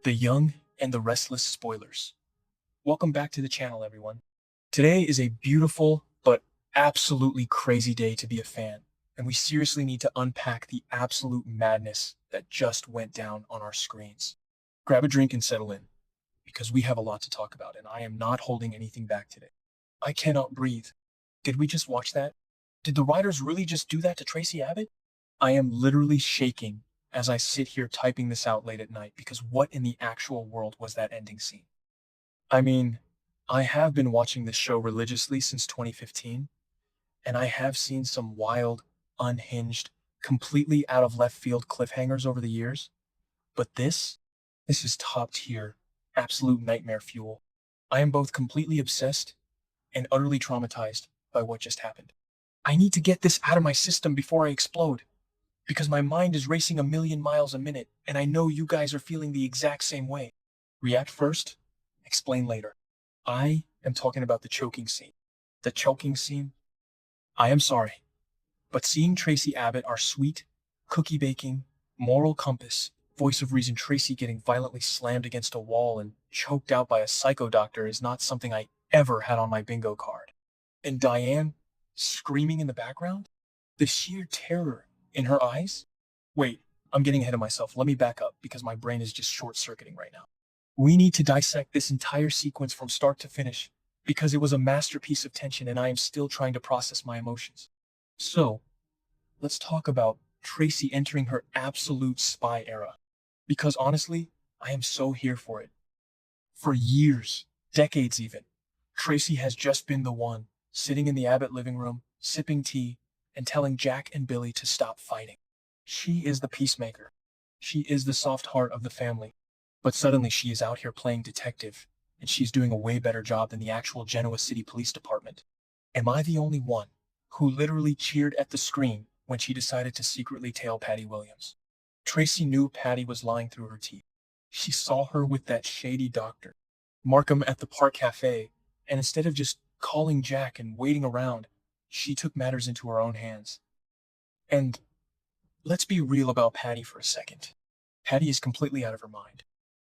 The Young and the Restless spoilers. Welcome back to the channel, everyone. Today is a beautiful but absolutely crazy day to be a fan, and we seriously need to unpack the absolute madness that just went down on our screens. Grab a drink and settle in, because we have a lot to talk about, and I am not holding anything back today. I cannot breathe. Did we just watch that? Did the writers really just do that to Tracy Abbott? I am literally shaking as I sit here typing this out late at night, because what in the actual world was that ending scene? I mean, I have been watching this show religiously since 2015, and I have seen some wild, unhinged, completely out of left field cliffhangers over the years. But this is top tier, absolute nightmare fuel. I am both completely obsessed and utterly traumatized by what just happened. I need to get this out of my system before I explode, because my mind is racing a million miles a minute, and I know you guys are feeling the exact same way. React first, explain later. I am talking about the choking scene. The choking scene? I am sorry, but seeing Tracy Abbott, our sweet, cookie-baking, moral compass, voice of reason Tracy, getting violently slammed against a wall and choked out by a psycho doctor is not something I ever had on my bingo card. And Diane screaming in the background? The sheer terror in her eyes? Wait, I'm getting ahead of myself. Let me back up, because my brain is just short-circuiting right now. We need to dissect this entire sequence from start to finish, because it was a masterpiece of tension and I am still trying to process my emotions. So, let's talk about Tracy entering her absolute spy era. Because honestly, I am so here for it. For years, decades even, Tracy has just been the one, sitting in the Abbott living room, sipping tea, and telling Jack and Billy to stop fighting. She is the peacemaker. She is the soft heart of the family. But suddenly she is out here playing detective, and she's doing a way better job than the actual Genoa City Police Department. Am I the only one who literally cheered at the screen when she decided to secretly tail Patty Williams? Tracy knew Patty was lying through her teeth. She saw her with that shady doctor, Markham, at the park cafe, and instead of just calling Jack and waiting around, she took matters into her own hands. And let's be real about Patty for a second. Patty is completely out of her mind.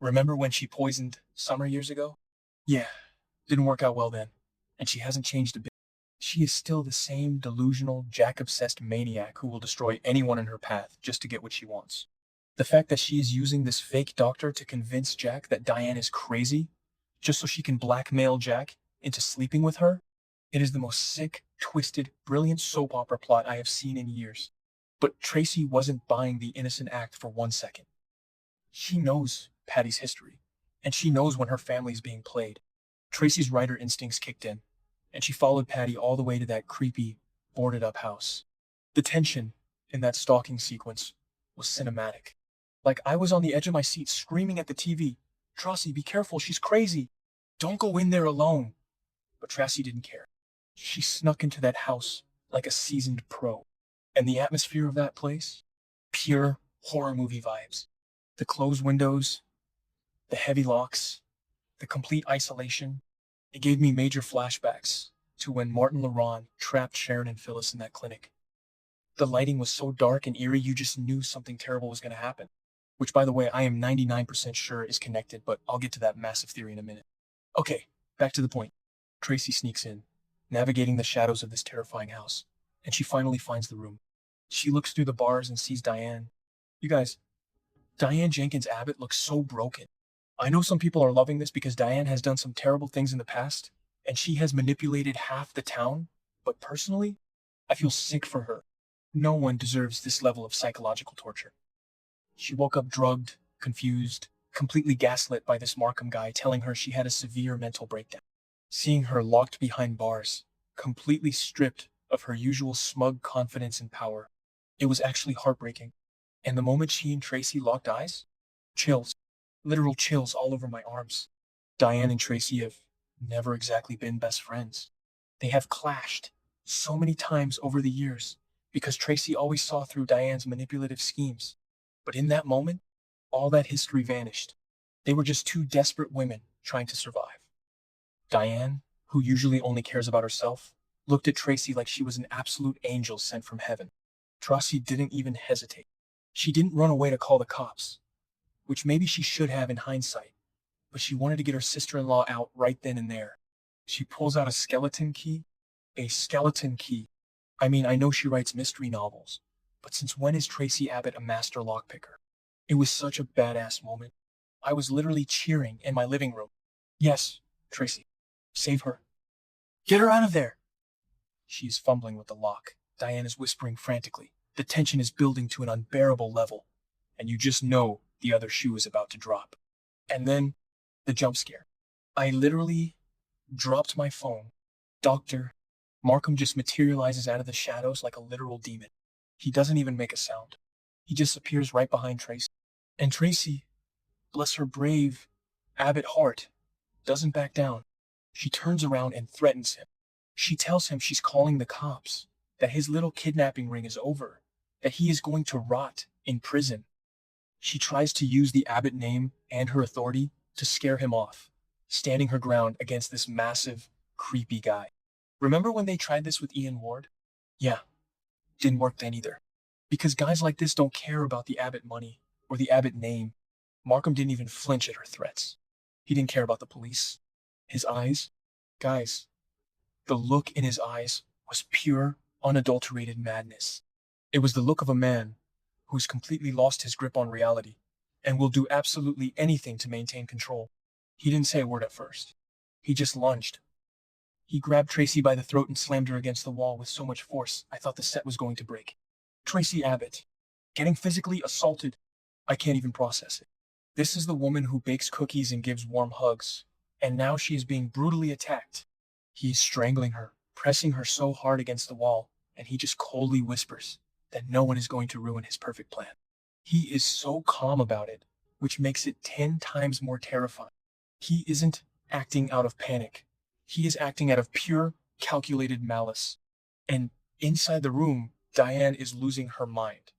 Remember when she poisoned Summer years ago? Yeah, didn't work out well then, and she hasn't changed a bit. She is still the same delusional, Jack-obsessed maniac who will destroy anyone in her path just to get what she wants. The fact that she is using this fake doctor to convince Jack that Diane is crazy, just so she can blackmail Jack into sleeping with her, it is the most sick, twisted, brilliant soap opera plot I have seen in years. But Tracy wasn't buying the innocent act for 1 second. She knows Patty's history, and she knows when her family is being played. Tracy's writer instincts kicked in, and she followed Patty all the way to that creepy, boarded-up house. The tension in that stalking sequence was cinematic. Like, I was on the edge of my seat screaming at the TV, "Tracy, be careful, she's crazy. Don't go in there alone." But Tracy didn't care. She snuck into that house like a seasoned pro. And the atmosphere of that place? Pure horror movie vibes. The closed windows, the heavy locks, the complete isolation. It gave me major flashbacks to when Martin Laron trapped Sharon and Phyllis in that clinic. The lighting was so dark and eerie, you just knew something terrible was going to happen. Which, by the way, I am 99% sure is connected, but I'll get to that massive theory in a minute. Okay, back to the point. Tracy sneaks in, navigating the shadows of this terrifying house, and she finally finds the room. She looks through the bars and sees Diane. You guys, Diane Jenkins Abbott looks so broken. I know some people are loving this because Diane has done some terrible things in the past, and she has manipulated half the town, but personally, I feel sick for her. No one deserves this level of psychological torture. She woke up drugged, confused, completely gaslit by this Markham guy telling her she had a severe mental breakdown. Seeing her locked behind bars, completely stripped of her usual smug confidence and power, it was actually heartbreaking. And the moment she and Tracy locked eyes, chills, literal chills all over my arms. Diane and Tracy have never exactly been best friends. They have clashed so many times over the years because Tracy always saw through Diane's manipulative schemes. But in that moment, all that history vanished. They were just two desperate women trying to survive. Diane, who usually only cares about herself, looked at Tracy like she was an absolute angel sent from heaven. Traci didn't even hesitate. She didn't run away to call the cops. which maybe she should have in hindsight, but she wanted to get her sister-in-law out right then and there. She pulls out a skeleton key. A skeleton key. I mean, I know she writes mystery novels, but since when is Tracy Abbott a master lockpicker? It was such a badass moment. I was literally cheering in my living room. Yes, Tracy. Save her. Get her out of there. She is fumbling with the lock. Diane is whispering frantically. The tension is building to an unbearable level, and you just know the other shoe is about to drop. And then, the jump scare. I literally dropped my phone. Dr. Markham just materializes out of the shadows like a literal demon. He doesn't even make a sound. He just appears right behind Tracy. And Tracy, bless her brave Abbott heart, doesn't back down. She turns around and threatens him. She tells him she's calling the cops, that his little kidnapping ring is over, that he is going to rot in prison. She tries to use the Abbott name and her authority to scare him off, standing her ground against this massive, creepy guy. Remember when they tried this with Ian Ward? Yeah, didn't work then either. Because guys like this don't care about the Abbott money or the Abbott name. Markham didn't even flinch at her threats. He didn't care about the police. His eyes? Guys, the look in his eyes was pure, unadulterated madness. It was the look of a man who's completely lost his grip on reality and will do absolutely anything to maintain control. He didn't say a word at first. He just lunged. He grabbed Tracy by the throat and slammed her against the wall with so much force I thought the set was going to break. Tracy Abbott, getting physically assaulted. I can't even process it. This is the woman who bakes cookies and gives warm hugs, and now she is being brutally attacked. He is strangling her, pressing her so hard against the wall, and he just coldly whispers that no one is going to ruin his perfect plan. He is so calm about it, which makes it 10 times more terrifying. He isn't acting out of panic. He is acting out of pure, calculated malice. And inside the room, Diane is losing her mind.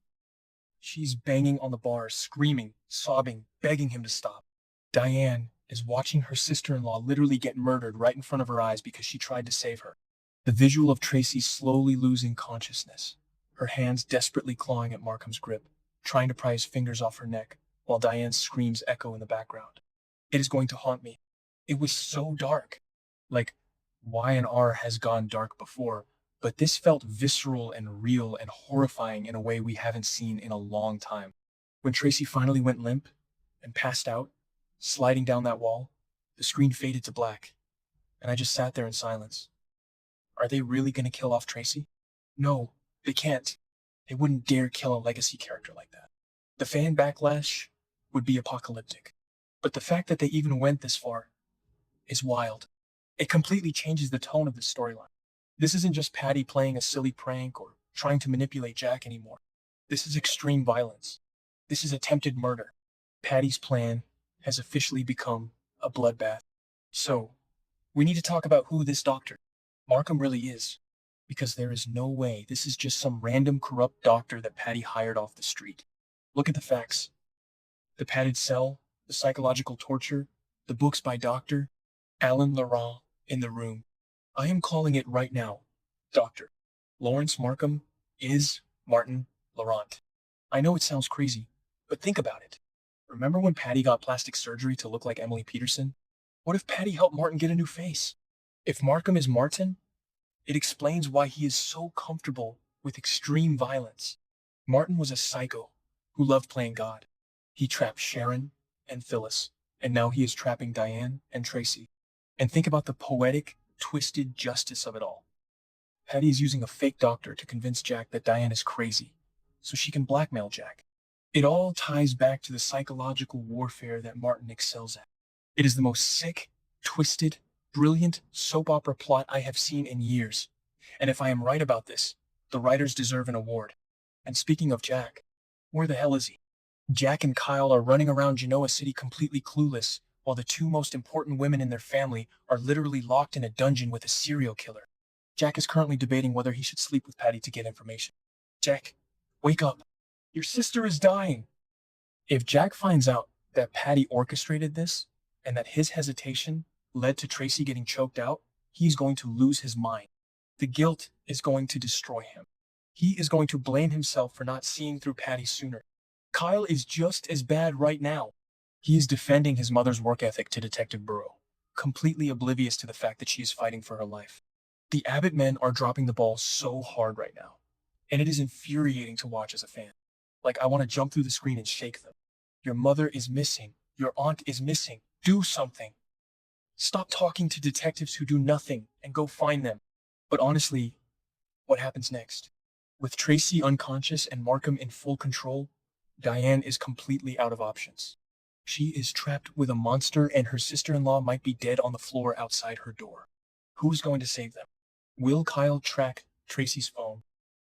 She's banging on the bars, screaming, sobbing, begging him to stop. Diane is watching her sister-in-law literally get murdered right in front of her eyes because she tried to save her. The visual of Tracy slowly losing consciousness, her hands desperately clawing at Markham's grip, trying to pry his fingers off her neck, while Diane's screams echo in the background. It is going to haunt me. It was so dark. Like, Y&R has gone dark before, but this felt visceral and real and horrifying in a way we haven't seen in a long time. When Tracy finally went limp and passed out, sliding down that wall, the screen faded to black, and I just sat there in silence. Are they really going to kill off Tracy? No, they can't. They wouldn't dare kill a legacy character like that. The fan backlash would be apocalyptic. But the fact that they even went this far is wild. It completely changes the tone of the storyline. This isn't just Patty playing a silly prank or trying to manipulate Jack anymore. This is extreme violence. This is attempted murder. Patty's plan has officially become a bloodbath. So, we need to talk about who this Dr. Markham really is. Because there is no way this is just some random corrupt doctor that Patty hired off the street. Look at the facts. The padded cell, the psychological torture, the books by Dr. Alan Laurent in the room. I am calling it right now. Dr. Lawrence Markham is Martin Laurent. I know it sounds crazy, but think about it. Remember when Patty got plastic surgery to look like Emily Peterson? What if Patty helped Martin get a new face? If Markham is Martin, it explains why he is so comfortable with extreme violence. Martin was a psycho who loved playing God. He trapped Sharon and Phyllis, and now he is trapping Diane and Tracy. And think about the poetic, twisted justice of it all. Patty is using a fake doctor to convince Jack that Diane is crazy, so she can blackmail Jack. It all ties back to the psychological warfare that Martin excels at. It is the most sick, twisted, brilliant soap opera plot I have seen in years. And if I am right about this, the writers deserve an award. And speaking of Jack, where the hell is he? Jack and Kyle are running around Genoa City completely clueless, while the two most important women in their family are literally locked in a dungeon with a serial killer. Jack is currently debating whether he should sleep with Patty to get information. Jack, wake up. Your sister is dying. If Jack finds out that Patty orchestrated this, and that his hesitation led to Tracy getting choked out, he's going to lose his mind. The guilt is going to destroy him. He is going to blame himself for not seeing through Patty sooner. Kyle is just as bad right now. He is defending his mother's work ethic to Detective Burrow, completely oblivious to the fact that she is fighting for her life. The Abbott men are dropping the ball so hard right now, and it is infuriating to watch as a fan. Like, I want to jump through the screen and shake them. Your mother is missing. Your aunt is missing. Do something. Stop talking to detectives who do nothing and go find them. But honestly, what happens next? With Traci unconscious and Markham in full control, Diane is completely out of options. She is trapped with a monster, and her sister-in-law might be dead on the floor outside her door. Who's going to save them? Will Kyle track Tracy's phone?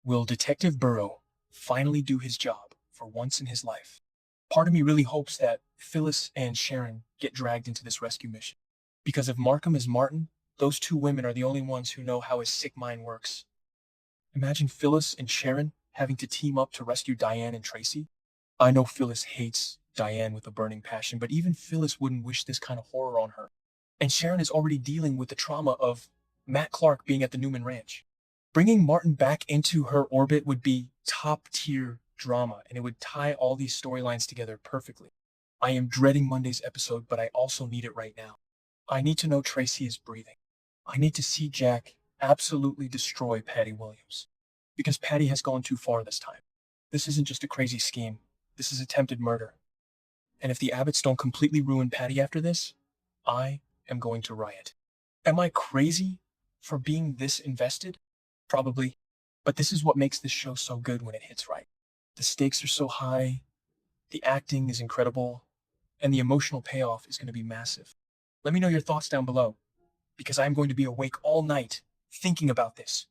Will Detective Burrow finally do his job for once in his life? Part of me really hopes that Phyllis and Sharon get dragged into this rescue mission. Because if Markham is Martin, those two women are the only ones who know how his sick mind works. Imagine Phyllis and Sharon having to team up to rescue Diane and Tracy. I know Phyllis hates Diane with a burning passion, but even Phyllis wouldn't wish this kind of horror on her. And Sharon is already dealing with the trauma of Matt Clark being at the Newman Ranch. Bringing Martin back into her orbit would be top-tier drama, and it would tie all these storylines together perfectly. I am dreading Monday's episode, but I also need it right now. I need to know Tracy is breathing. I need to see Jack absolutely destroy Patty Williams. Because Patty has gone too far this time. This isn't just a crazy scheme. This is attempted murder. And if the Abbotts don't completely ruin Patty after this, I am going to riot. Am I crazy for being this invested? Probably. But this is what makes this show so good when it hits right. The stakes are so high, the acting is incredible, and the emotional payoff is going to be massive. Let me know your thoughts down below, because I'm going to be awake all night thinking about this.